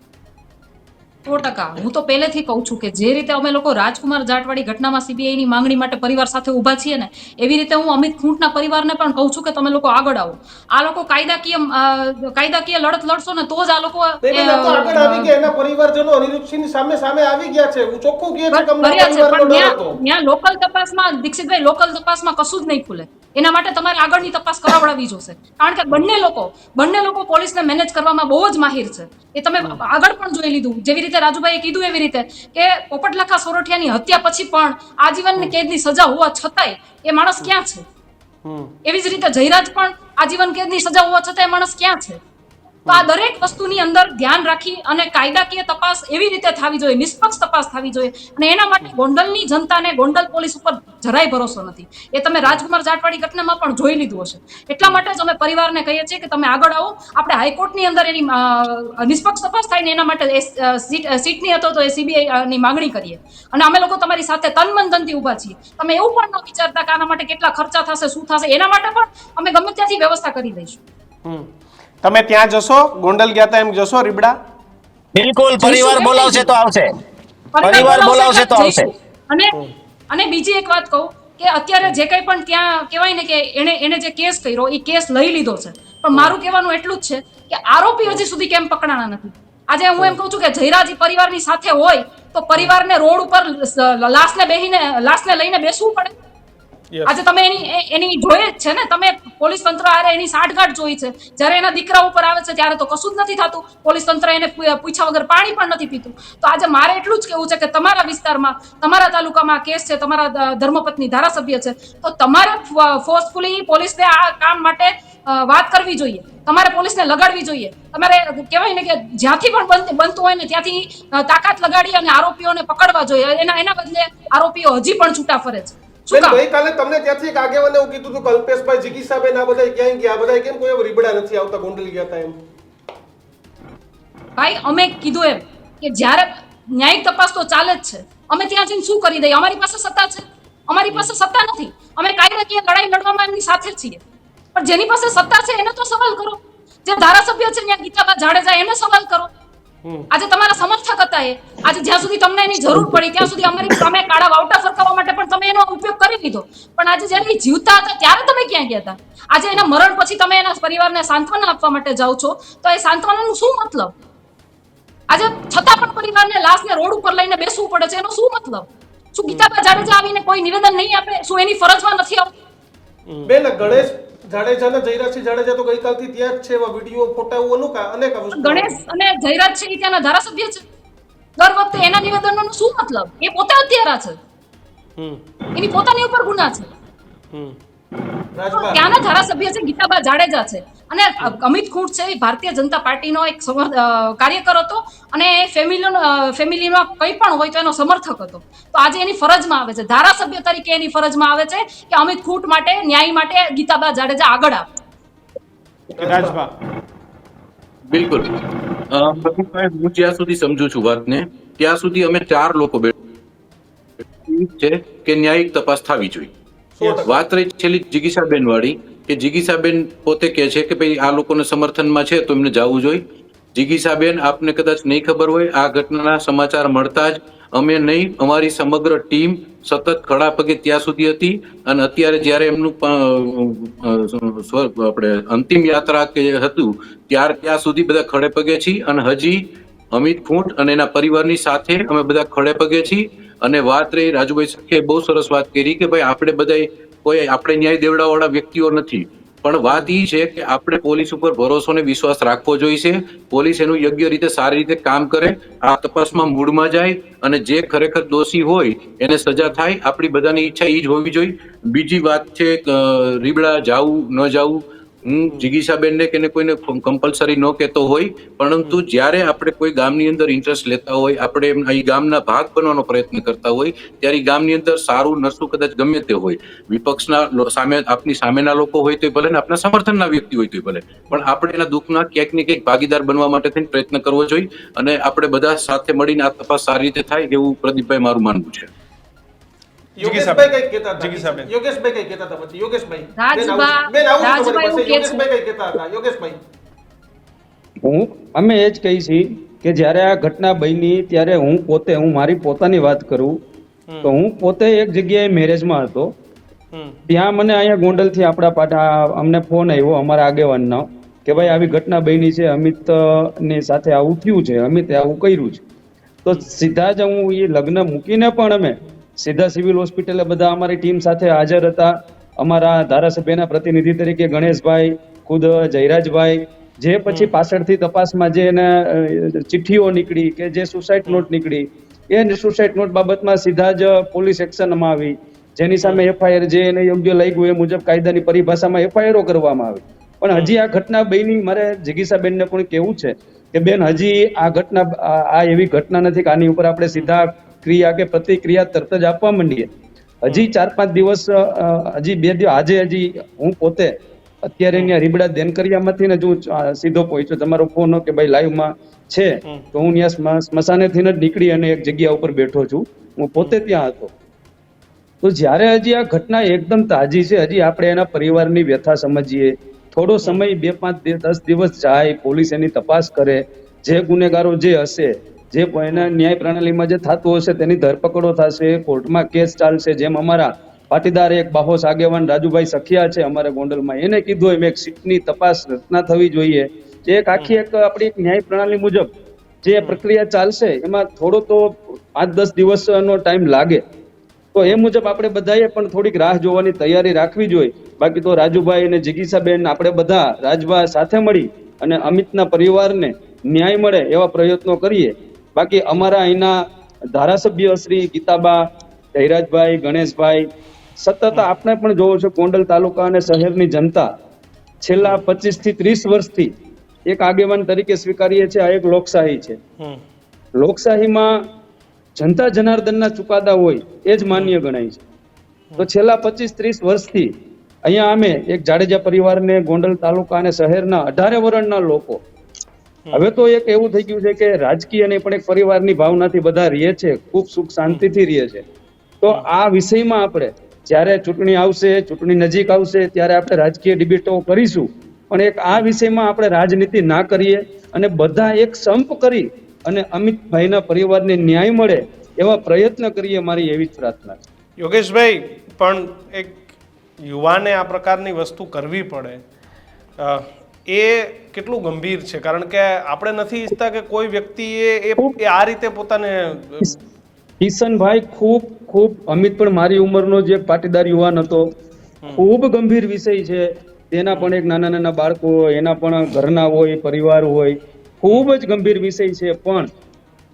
હું તો પહેલેથી કહું છું કે જે રીતે અમે લોકો રાજકુમાર જાટવાડી ઘટનામાં સીબીઆઈ ની માંગણી માટે પરિવાર સાથે ઊભા છીએ ને, એવી રીતે હું અમિત ખૂંટના પરિવારને પણ કહું છું કે તમે લોકો આગળ આવો. આ લોકો કાયદાકીય લડત લડશો ને તો જ આ લોકો આગળ આવી ગયા. એના પરિવારજનો અનિરુદ્ધસિંહની સામે આવી ગયા છે. હું ચોખ્ખું કહે છે કે અમને કર્યા છે, પરિવારનો પણ ડર હતો. ત્યાં લોકલ તપાસમાં દીક્ષિતભાઈ, લોકલ તપાસમાં કશું જ નહીં ખુલે. એના માટે તમારે આગળની તપાસ કરાવડાવવી જોશે, કારણ કે બંને લોકો પોલીસને મેનેજ કરવામાં બહુ જ માહિર છે. એ તમે આગળ પણ જોઈ લીધું, જેવી રીતે રાજુભાઈએ કીધું એવી રીતે કે પોપટલાખા સોરઠિયાની હત્યા પછી પણ આજીવન કેદની સજા હોવા છતાંય એ માણસ ક્યાં છે? એવી જ રીતે જયરાજ પણ આજીવન કેદની સજા હોવા છતાં એ માણસ ક્યાં છે? તો આ દરેક વસ્તુની અંદર ધ્યાન રાખી અને કાયદાકીય તપાસ એવી રીતે થવી જોઈએ, નિષ્પક્ષ તપાસ થવી જોઈએ. અને એના માટે ગોંડલની જનતાને ગોંડલ પોલીસ ઉપર જરાય ભરોસો નથી. એ તમે રાજકુમાર જાટવાડી ઘટનામાં પણ જોઈ લીધું હશે. એટલા માટે જ અમે પરિવારને કહીએ છીએ કે તમે આગળ આવો. આપણે હાઈકોર્ટની અંદર એની નિષ્પક્ષ તપાસ થાય ને એના માટે સીટની હતો તો એ સીબીઆઈ ની માંગણી કરીએ. અને અમે લોકો તમારી સાથે તન મન ધનથી ઊભા છીએ. તમે એવું પણ ન વિચારતા કે આના માટે કેટલા ખર્ચા થશે, શું થશે, એના માટે પણ અમે ગમે ત્યાંથી વ્યવસ્થા કરી દઈશું. તમે ત્યાં જશો? ગોંડલ ગયા હતા એમ જશો? રીબડા બિલકુલ, પરિવાર બોલાવશે તો આવશે. પરિવાર બોલાવશે તો આવશે. અને બીજી એક વાત કહું કે અત્યારે જે કંઈ પણ ત્યાં કહેવાય ને કે એને જે કેસ કર્યો એ કેસ લઈ લીધો છે, પણ મારું કહેવાનું એટલું જ છે કે આરોપી હજી સુધી કેમ પકડાણા નથી. આજે હું એમ કહું છું કે જયરાજ પરિવારની સાથે હોય તો પરિવારને રોડ ઉપર લાશને લઈને બેસવું પડે. આજે તમે એની જોઈએ જ છે ને, તમે પોલીસ તંત્ર આરે એની સાઠગાંઠ જોઈ છે. જ્યારે એના દીકરા ઉપર આવે છે ત્યારે તો કશું જ નથી થતું. પોલીસ તંત્ર એને પૂછ્યા વગર પાણી પણ નથી પીતું. તો આજે મારે એટલું જ કહેવું છે કે તમારા વિસ્તારમાં, તમારા તાલુકામાં કેસ છે, તમારા ધર્મપત્ની ધારાસભ્ય છે, તો તમારે ફોર્સફુલી પોલીસને આ કામ માટે વાત કરવી જોઈએ. તમારે પોલીસને લગાડવી જોઈએ. તમારે કહેવાય ને કે જ્યાંથી પણ બનતું હોય ને ત્યાંથી તાકાત લગાડી અને આરોપીઓને પકડવા જોઈએ. એના બદલે આરોપીઓ હજી પણ છૂટા ફરે છે. ગઈકાલે તમને ત્યાંથી એક આગેવાને એવું કીધું હતું, કલ્પેશભાઈ, જિગીસાબેન, આ બધા ક્યાંય ગયા? બધા કેમ કોઈ રીબડા નથી આવતા? ગોંડલ ગયા હતા એમ? ભાઈ, અમે કીધું એમ કે જ્યારે ન્યાયિક તપાસ તો ચાલે જ છે, અમે ત્યાં જઈને શું કરી દઈએ? અમારી પાસે સત્તા છે? અમારી પાસે સત્તા નથી. અમે કાયદાકીય લડાઈ લડવામાં એમની સાથે છીએ, પણ જેની પાસે સત્તા છે એને તો સવાલ કરો. જે ધારાસભ્ય છે ત્યાં ગીતાબા જાડેજા, એને સવાલ કરો. આજે તમારા સમર્થક હતા એ, આજે જ્યાં સુધી તમને એની જરૂર પડી ત્યાં સુધી અમારી સામે કાળા વાવટા ફરકાવવા માટે પણ તમે એનો ઉપયોગ કરી લીધો. પણ આજે જ્યારે જીવતા હતા ત્યારે તમે ક્યાં ગયા હતા? આજે એના મરણ પછી તમે એના પરિવારને સાંત્વના આપવા માટે જાઓ છો, તો એ સાંત્વનાનું શું મતલબ? આજે છતાં પણ પરિવારને લાશને રોડ ઉપર લઈને બેસવું પડે છે, એનો શું મતલબ? શું ગીતાબા જાડેજા આવીને કોઈ નિવેદન નહીં આપે? શું એની ફરજમાં નથી આવતું? બેન, ગણેશ જાડેજા અને જયરાજસિંહ જાડેજા તો ગઈકાલથી ત્યાં જ છે. એવા વિડીયો, ફોટા, અનેક વસ્તુ. ગણેશ અને જયરાજ છે એ ત્યાંના ધારાસભ્ય છે. દર વખતે એના નિવેદનોનો શું મતલબ? એ પોતે હત્યારા છે, એની પોતાની ઉપર ગુના છે. ત્યાંના ધારાસભ્ય છે ગીતાબા જાડેજા છે. અને અમિત ખૂંટ છે એ ભારતીય જનતા પાર્ટીનો એક કાર્યકર હતો અને ફેમિલીમાં કંઈ પણ હોય તો એનો સમર્થક હતો. તો આજે એની ફરજમાં આવે છે, ધારાસભ્ય તરીકે એની ફરજમાં આવે છે કે અમિત ખૂંટ માટે, ન્યાય માટે ગીતાબા જાડેજા આગળ આવે. રાજભા, બિલકુલ. હું જ્યાં સુધી સમજુ છું વાતને, ત્યાં સુધી અમે 4 લોકો છે કે ન્યાયિક તપાસ થવી જોઈએ. વાત રહી છેલ્લી જિગીસાબેન વાળી, કે જિગીસાબેન પોતે કહે છે કે ભાઈ આ લોકોને સમર્થનમાં છે તો એમને જવું જોઈએ. જિગીસાબેન, આપને કદાચ નહીં ખબર હોય, આ ઘટનાના સમાચાર મળતા જ અમે નહીં, અમારી સમગ્ર ટીમ સતત ખડા પગે ત્યાં સુધી હતી. અને અત્યારે જ્યારે એમનું આપણે અંતિમ યાત્રા કે હતું ત્યાં સુધી બધા ખડે પગે છીએ. અને હજી અમિત ખૂંટ અને એના પરિવારની સાથે અમે બધા ખડે પગે છીએ. અને વાત રહી, રાજુભાઈ સખીએ બહુ સરસ વાત કરી કે ભાઈ આપણે બધા આપણે ન્યાય દેવડાવાળા વ્યક્તિઓ નથી, પણ વાત એ છે કે આપણે પોલીસ ઉપર ભરોસો અને વિશ્વાસ રાખવો જોઈએ. પોલીસ એનું યોગ્ય રીતે, સારી રીતે કામ કરે, આ તપાસમાં મૂળમાં જાય અને જે ખરેખર દોષી હોય એને સજા થાય. આપણી બધાની ઈચ્છા એ જ હોવી જોઈએ. બીજી વાત છે રીબડા જાવું ન જાવું, હું જિગીશાબેનને કે કોઈને કમ્પલસરી ન કહેતો હોય, પરંતુ જ્યારે આપણે કોઈ ગામની અંદર ઇન્ટરેસ્ટ લેતા હોય, આપણે એ ગામના ભાગ બનવાનો પ્રયત્ન કરતા હોય, ત્યારે એ ગામની અંદર સારું નરસું કદાચ ગમે તે હોય, વિપક્ષના સામે આપની સામેના લોકો હોય તો ભલે ને આપના સમર્થનના વ્યક્તિ હોય તો ભલે, પણ આપણે એના દુઃખના ક્યાંક ને ક્યાંક ભાગીદાર બનવા માટે થઈને પ્રયત્ન કરવો જોઈએ અને આપણે બધા સાથે મળીને આ તપાસ સારી રીતે થાય એવું પ્રદીપભાઈ મારું માનવું છે. યોગેશભાઈ કઈ કહેતા હતા? જિગીશાબેન. યોગેશભાઈ કઈ કહેતા હતા પછી? યોગેશભાઈ રાજભાઈ એવું કે છે. કઈ કહેતા હતા? યોગેશભાઈ. અમે એ જ કહી છીએ કે જ્યારે આ ઘટના બની ત્યારે હું મારી પોતાની વાત કરું તો હું પોતે એક જગ્યાએ મેરેજમાં હતો. ત્યાં મને અહીંયા ગોંડલથી આપણા પાટા અમને ફોન આવ્યો અમારા આગેવાનનો કે ભાઈ આવી ઘટના બની છે, અમિત ની સાથે આવું થયું છે, અમિતે આવું કર્યું છે. તો સીધા જ હું એ લગ્ન મૂકીને પણ અમે સીધા સિવિલ હોસ્પિટલે બધા અમારી ટીમ સાથે હાજર હતા. અમારા ધારાસભ્યના પ્રતિનિધિ તરીકે ગણેશભાઈ, ખુદ જયરાજભાઈ, જે પછી પાછળથી તપાસમાં જે એને ચિઠ્ઠીઓ નીકળી કે જે સુસાઇડ નોટ નીકળી એ સુસાઇડ નોટ બાબતમાં સીધા જ પોલીસ એક્શનમાં આવી, જેની સામે એફઆઈઆર જે એને યોગ્ય લાગ્યું એ મુજબ કાયદાની પરિભાષામાં એફઆઈઆરો કરવામાં આવી. પણ હજી આ ઘટના બની, મારે જિગીશાબેનને પણ કહેવું છે કે બેન હજી આ ઘટના આ એવી ઘટના નથી કે આની ઉપર આપણે સીધા ક્રિયા કે પ્રતિક્રિયા તરત જ આપવા માંડીએ. હજી 4-5 દિવસ હજી 2 દિવસ આજે હજી હું પોતે અત્યારે અહીંયા રીબડા દેનકરિયામાંથી ને જો સીધો પહોંચ્યો, તમારો ફોન કે ભાઈ લાઈવમાં છે તો હું ત્યાં સ્મશાનેથી જ નીકળી અને એક જગ્યા ઉપર બેઠો છું, હું પોતે ત્યાં હતો. તો જ્યારે હજી આ ઘટના એકદમ તાજી છે, હજી આપણે એના પરિવારની વ્યથા સમજીએ, થોડો સમય 2-5-10 દિવસ જાય, પોલીસ એની તપાસ કરે, જે ગુનેગારો જે હશે, જે એના ન્યાય પ્રણાલીમાં જે થતું હશે તેની ધરપકડો થશે, કોર્ટમાં કેસ ચાલશે. જેમ અમારા પાટીદાર એક બાહોશ આગેવાન રાજુભાઈ સખિયા છે અમારા ગોંડલમાં, એને કીધું એમ એક સીટની તપાસ રચના થવી જોઈએ, જે એક આખી એક આપણી ન્યાય પ્રણાલી મુજબ જે પ્રક્રિયા ચાલશે એમાં થોડો તો 5-10 દિવસનો ટાઈમ લાગે. તો એ મુજબ આપણે બધાએ પણ થોડીક રાહ જોવાની તૈયારી રાખવી જોઈએ. બાકી તો રાજુભાઈ અને જિગીશાબેન આપણે બધા રાજભા સાથે મળી અને અમિતના પરિવારને ન્યાય મળે એવા પ્રયત્નો કરીએ. બાકી અમારા અહીંના ધારાસભ્ય શ્રી ગીતાબા, જયરાજભાઈ, ગણેશભાઈ સતત આપણે પણ જોવો છો ગોંડલ તાલુકા અને શહેરની જનતા છેલ્લા 25 થી 30 વર્ષથી એક આગેવાન તરીકે સ્વીકારીએ છીએ. આ એક લોકશાહી છે. લોકશાહીમાં જનતા જનાર્દનના ચુકાદા હોય એ જ માન્ય ગણાય છે. તો છેલ્લા 25-30 વર્ષથી અહીંયા અમે એક જાડેજા પરિવારને ગોંડલ તાલુકા અને શહેરના 18 વરણના લોકો, હવે તો એક એવું થઈ ગયું છે કે રાજકીય નહીં પણ એક પરિવારની ભાવનાથી બધા રહે છે, ખૂબ સુખ શાંતિથી રહે છે. તો આ વિષયમાં આપણે જ્યારે ચૂંટણી આવશે, ચૂંટણી નજીક આવશે ત્યારે આપણે રાજકીય ડિબેટો કરીશું, પણ એક આ વિષયમાં આપણે રાજનીતિ ના કરીએ અને બધા એક સંપ કરી અને અમિતભાઈના પરિવારને ન્યાય મળે એવા પ્રયત્ન કરીએ, મારી એવી જ પ્રાર્થના છે. યોગેશભાઈ, પણ એક યુવાને આ પ્રકારની વસ્તુ કરવી પડે એ કેટલું ગંભીર છે, કારણ કે આપણે નથી ઈચ્છતા કે કોઈ વ્યક્તિએ આ રીતે પોતાને. કિશનભાઈ, ખૂબ અમિત પણ મારી ઉંમરનો જ એક પાટીદાર યુવાન હતો. ખૂબ ગંભીર વિષય છે. તેના પણ એક નાના નાના બાળકો હોય, એના પણ ઘરના હોય, પરિવાર હોય, ખૂબ જ ગંભીર વિષય છે. પણ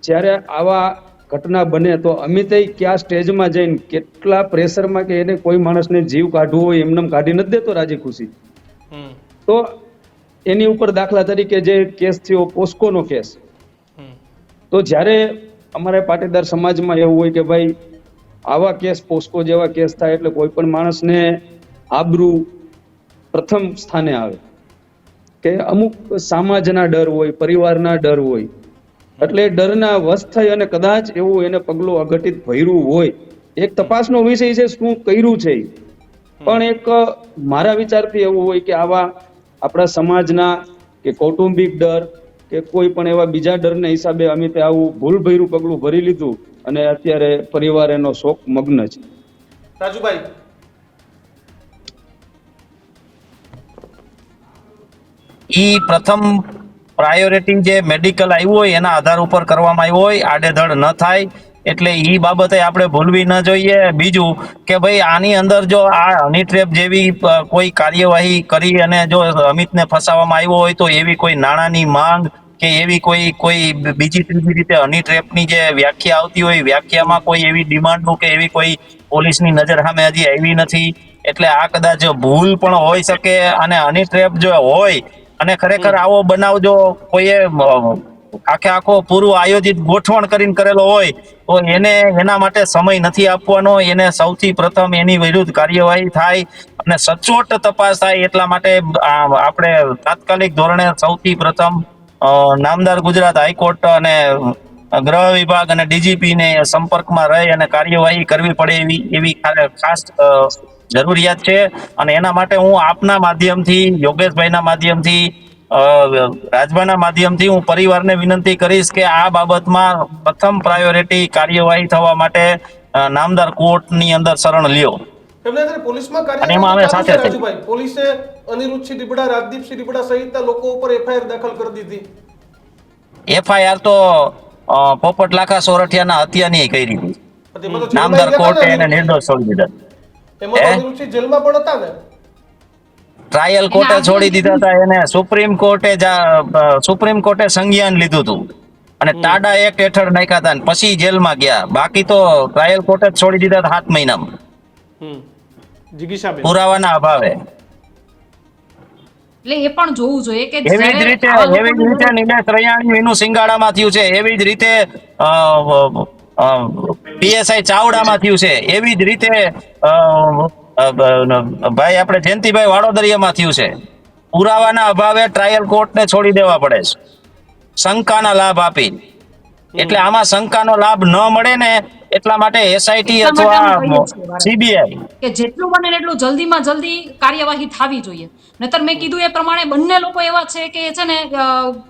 જ્યારે આવા ઘટના બને તો અમિતે કયા સ્ટેજમાં જઈને કેટલા પ્રેશરમાં કે એને કોઈ માણસને જીવ કાઢવો હોય એમને કાઢી નથી દેતો રાજી ખુશી. તો એની ઉપર દાખલા તરીકે જે કેસ થયો પોસ્કોનો કેસ, તો જ્યારે અમારે પાટીદાર સમાજમાં એવું હોય કે ભાઈ આવા કેસ, પોસ્કો જેવા કેસ થાય એટલે કોઈ પણ માણસને આબરૂ પ્રથમ સ્થાને આવે, કે અમુક સમાજના ડર હોય, પરિવારના ડર હોય, એટલે ડરના વશ થઈ અને કદાચ એવું એને પગલું અઘટિત ભર્યું હોય. એક તપાસનો વિષય છે શું કર્યું છે, પણ એક મારા વિચારથી એવું હોય કે આવા આપણા સમાજના કે કૌટુંબિક ડર કે કોઈ પણ એવા બીજા ડરના હિસાબે અમિતે આવું ભૂલભર્યું પગલું ભરી લીધું અને અત્યારે પરિવાર એનો શોક મગ્ન છે. રાજુભાઈ, ઈ પ્રથમ પ્રાયોરિટી જે મેડિકલ આવ્યું હોય એના આધાર ઉપર કરવામાં આવ્યું હોય, આડેધડ ન થાય એટલે ઈ બાબતે આપણે ભૂલવી ન જોઈએ. બીજું કે ભાઈ આની અંદર જો આ હની ટ્રેપ જેવી કોઈ કાર્યવાહી કરી અને જો અમિતને ફસાવવામાં આવ્યો હોય તો એવી કોઈ નાણાંની માંગ કે એવી કોઈ બીજી ત્રીજી રીતે હની ટ્રેપની જે વ્યાખ્યા આવતી હોય, વ્યાખ્યામાં કોઈ એવી ડિમાન્ડનું કે એવી કોઈ પોલીસની નજર સામે હજી આવી નથી. એટલે આ કદાચ ભૂલ પણ હોઈ શકે, અને હની ટ્રેપ જો હોય અને ખરેખર આવો બનાવ જો કોઈએ આખો પૂરું આયોજિત ગોઠવણ કરીને કરેલો હોય તો એને એના માટે સમય નથી આપવાનો. એને સૌથી પ્રથમ એની વિરુદ્ધ કાર્યવાહી થાય અને સચોટ તપાસ થાય. એટલા માટે આપણે તાત્કાલિક ધોરણે સૌથી પ્રથમ નામદાર ગુજરાત હાઈકોર્ટ અને ગૃહ વિભાગ અને ડીજીપી ને સંપર્કમાં રહી અને કાર્યવાહી કરવી પડે એવી ખાસ જરૂરિયાત છે. અને એના માટે હું આપના માધ્યમથી, યોગેશભાઈના માધ્યમથી, રાજભાના માધ્યમથી હું પરિવારને વિનંતી કરીશ કે આ બાબતમાં પ્રથમ પ્રાયોરિટી કાર્યવાહી થવા માટે નામદાર કોર્ટની અંદર શરણ લ્યો. એમને અંદર પોલીસમાં અને એમાં અમે સાથે છીએ. રાજુભાઈ, પોલીસે અનિરુદ્ધસિંહ રીબડા, રાજદીપસિંહ રીબડા સહિતના લોકો ઉપર એફઆઈઆર દાખલ કરી દીધી. એફઆઈઆર તો પોપટ લાખા સોરઠિયાના હત્યાની કરી હતી. તેમાં તો જેલમાં નામદાર ગયા હતા કોર્ટે ને એને અનિરુદ્ધસિંહ? નિર્દોષ છોડી દીધા. એમાં તો અનિરુદ્ધસિંહ જેલમાં પણ હતા ને? ટ્રાયલ કોર્ટે છોડી દીધા હતા એને. સુપ્રીમ કોર્ટે સંજ્ઞાન લીધું હતું અને ટાડા એક્ટ હેઠળ નાખ્યા હતા, અને પછી જેલમાં ગયા. બાકી તો ટ્રાયલ કોર્ટે જ છોડી દીધા હતા 7 મહિનામાં જિગીશાબેન, પુરાવાના અભાવે. એટલે એ પણ જોવું જોઈએ કે એવી જ રીતે નિલેશ રૈયાણી વિનુ સિંગાડામાં થયું છે, એવી જ રીતે પીએસઆઈ ચાવડામાં થયું છે, એવી જ રીતે ભાઈ આપણે જયંતિભાઈ વાડોદરિયામાં થયું છે. પુરાવાના અભાવે ટ્રાયલ કોર્ટને છોડી દેવા પડે છે શંકાના લાભ આપી. એટલે આમાં શંકાનો લાભ ન મળે ને એટલા માટે એસઆઈટી અથવા સીબીઆઈ કે જેટલું બને એટલું જલ્દીમાં જલ્દી કાર્યવાહી થવી જોઈએ. નહીતર મેં કીધું એ પ્રમાણે બંને લોકો એવા છે કે છે ને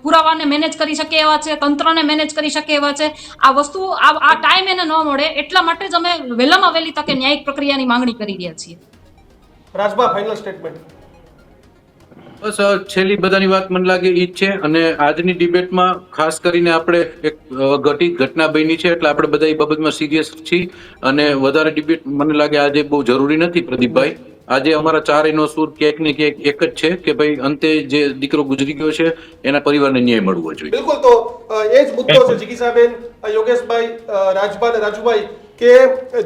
પુરાવાને મેનેજ કરી શકે એવા છે, તંત્રને મેનેજ કરી શકે એવા છે. આ વસ્તુ આ ટાઈમ એને ન મળે એટલા માટે જ અમે વહેલામાં વહેલી તકે ન્યાયિક પ્રક્રિયાની માંગણી કરી રહ્યા છીએ. Rajbha, final statement. બસ છેલ્લી બધાની વાત મને લાગે ઈ જ છે. અને આજની ડિબેટમાં ખાસ કરીને આપણે એક ઘટિત ઘટના બની છે એટલે આપણે બધા એ બાબતમાં સિરિયસ છીએ અને વધારે ડિબેટ મને લાગે આજે બહુ જરૂરી નથી. પ્રદીપભાઈ, આજે અમારા ચારેયનો સૂર ક્યાંક ને ક્યાંક એક જ છે કે ભાઈ અંતે જે દીકરો ગુજરી ગયો છે એના પરિવારને ન્યાય મળવો જોઈએ. બિલકુલ, તો એ જ મુદ્દો છે જિગીશાબેન, યોગેશભાઈ, રાજભા અને રાજુભાઈ, કે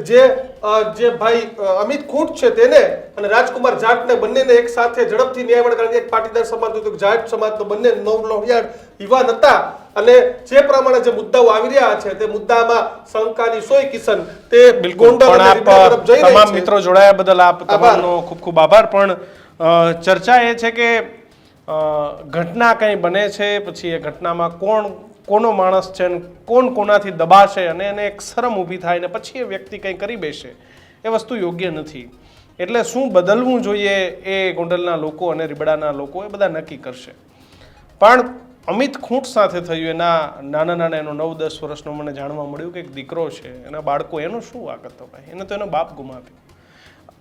જે ભાઈ અમિત ખૂંટ છે તેને અને રાજકુમાર જાટને બંનેને એક સાથે ઝડપથી ન્યાય મળે. કારણ કે એક પાટીદાર સમાજ હતો, જાટ સમાજનો, બંને નવલોહિયાળ યુવાન હતા. અને જે પ્રમાણે જે મુદ્દાઓ આવી રહ્યા છે તે મુદ્દામાં શંકાની સોય કિશન તે ગોંડલ અને રીબડા તરફ જઈ રહી છે. તમામ મિત્રો જોડાયા બદલ આપ તમામનો ખૂબ ખૂબ આભાર. પણ ચર્ચા એ છે કે ઘટના કંઈ બને છે પછી એ ઘટનામાં કોનો માણસ છે અને કોણ કોનાથી દબાશે અને એને એક શરમ ઊભી થાય ને પછી એ વ્યક્તિ કંઈ કરી બેસે, એ વસ્તુ યોગ્ય નથી. એટલે શું બદલવું જોઈએ એ ગોંડલના લોકો અને રીબડાના લોકો એ બધા નક્કી કરશે. પણ અમિત ખૂંટ સાથે થયું, એના નાના એનો 9-10 વર્ષનો મને જાણવા મળ્યું કે એક દીકરો છે, એના બાળકો, એનો શું વાંક હતો ભાઈ? એને તો એનો બાપ ગુમાવ્યો.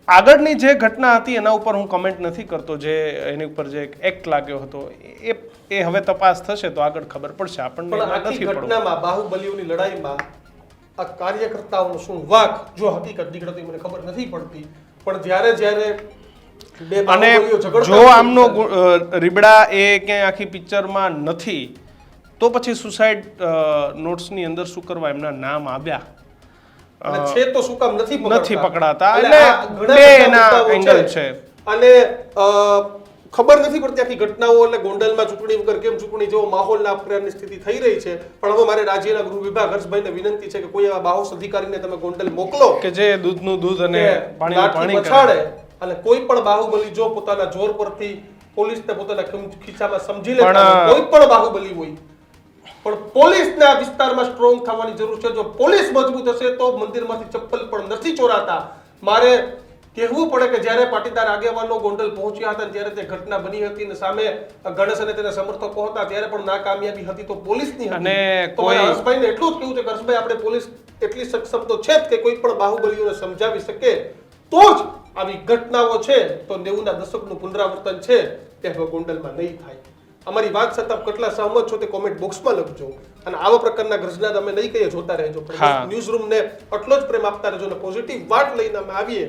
આગળની જે ઘટના હતી એના ઉપર હું કમેન્ટ નથી કરતો. જે એની ઉપર જે એક્ટ લાગ્યો હતો એ હવે તપાસ થશે તો આગળ ખબર પડશે આપણને. પણ આખી ઘટનામાં બાહુબલીઓની લડાઈમાં આ કાર્યકર્તાઓનો શું વાંક, જો હકીકત નીકળતી મને ખબર નથી પડતી. પણ જ્યારે અને જો આમનો રીબડા એ ક્યાંય આખી પિક્ચરમાં નથી તો પછી સુસાઇડ નોટ્સની અંદર શું કરવા એમના નામ આવ્યા છે તો શું કામ નથી પકડાતા? એટલે બે એના એંગલ છે. અને ખબર નથી પડતી આખી ઘટનાઓ. એટલે ગોંડલમાં ચૂંટણી વગર કેમ ચૂંટણી જેવો માહોલના પ્રકારની સ્થિતિ થઈ રહી છે. પણ હવે મારે રાજ્યના ગૃહ વિભાગ હર્ષભાઈને વિનંતી છે કે કોઈ એવા બાહોશ અધિકારીને તમે ગોંડલ મોકલો કે જે દૂધનું દૂધ અને પાણીનું પાણી છાડે. અને કોઈ પણ બાહુબલી જો પોતાના જોર પરથી પોલીસને પોતાના ખીચામાં સમજી લે, કોઈ પણ બાહુબલી હોય, પણ પોલીસને આ વિસ્તારમાં સ્ટ્રોંગ થવાની જરૂર છે. જો પોલીસ મજબૂત હશે તો મંદિરમાંથી ચપ્પલ પણ નથી ચોરાતા. મારે કહેવું પડે કે જ્યારે પાટીદાર આગેવાનો ગોંડલ પહોંચ્યા હતા ત્યારે તે ઘટના બની હતી અને સામે ગણેશ અને તેના સમર્થકો હતા ત્યારે પણ નાકામયાબી હતી તો પોલીસની હતી. અને હર્ષભાઈને એટલું જ કહેવું છે કે હર્ષભાઈ, આપણે પોલીસ એટલી સક્ષમ તો છે જ કે કોઈ પણ બાહુબલીઓને સમજાવી શકે તો જ આવી ઘટનાઓ છે તો 90ના દશકનું પુનરાવર્તન છે તે હવે ગોંડલમાં નહીં થાય. અમારી વાત સાથે કેટલા સહમત છો તે કોમેન્ટ બોક્સમાં લખજો. અને આવા પ્રકારના ગર્જના અમે નહીં કહીએ, જોતા રહેજો. ન્યૂઝ રૂમને આટલો જ પ્રેમ આપતા રહેજો અને પોઝિટિવ વાત લઈને અમે આવીએ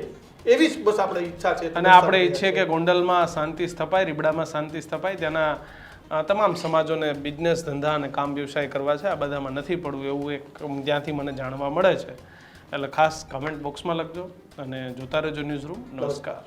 એવી જ બસ આપણે ઈચ્છા છે. અને આપણે ઈચ્છીએ કે ગોંડલમાં શાંતિ સ્થપાય, રીબડામાં શાંતિ સ્થપાય, ત્યાંના તમામ સમાજોને બિઝનેસ, ધંધા અને કામ વ્યવસાય કરવા છે. આ બધામાં નથી પડવું એવું એક જ્યાંથી મને જાણવા મળે છે. એટલે ખાસ કમેન્ટ બોક્સમાં લખજો અને જોતા રહેજો ન્યૂઝ રૂમ. નમસ્કાર.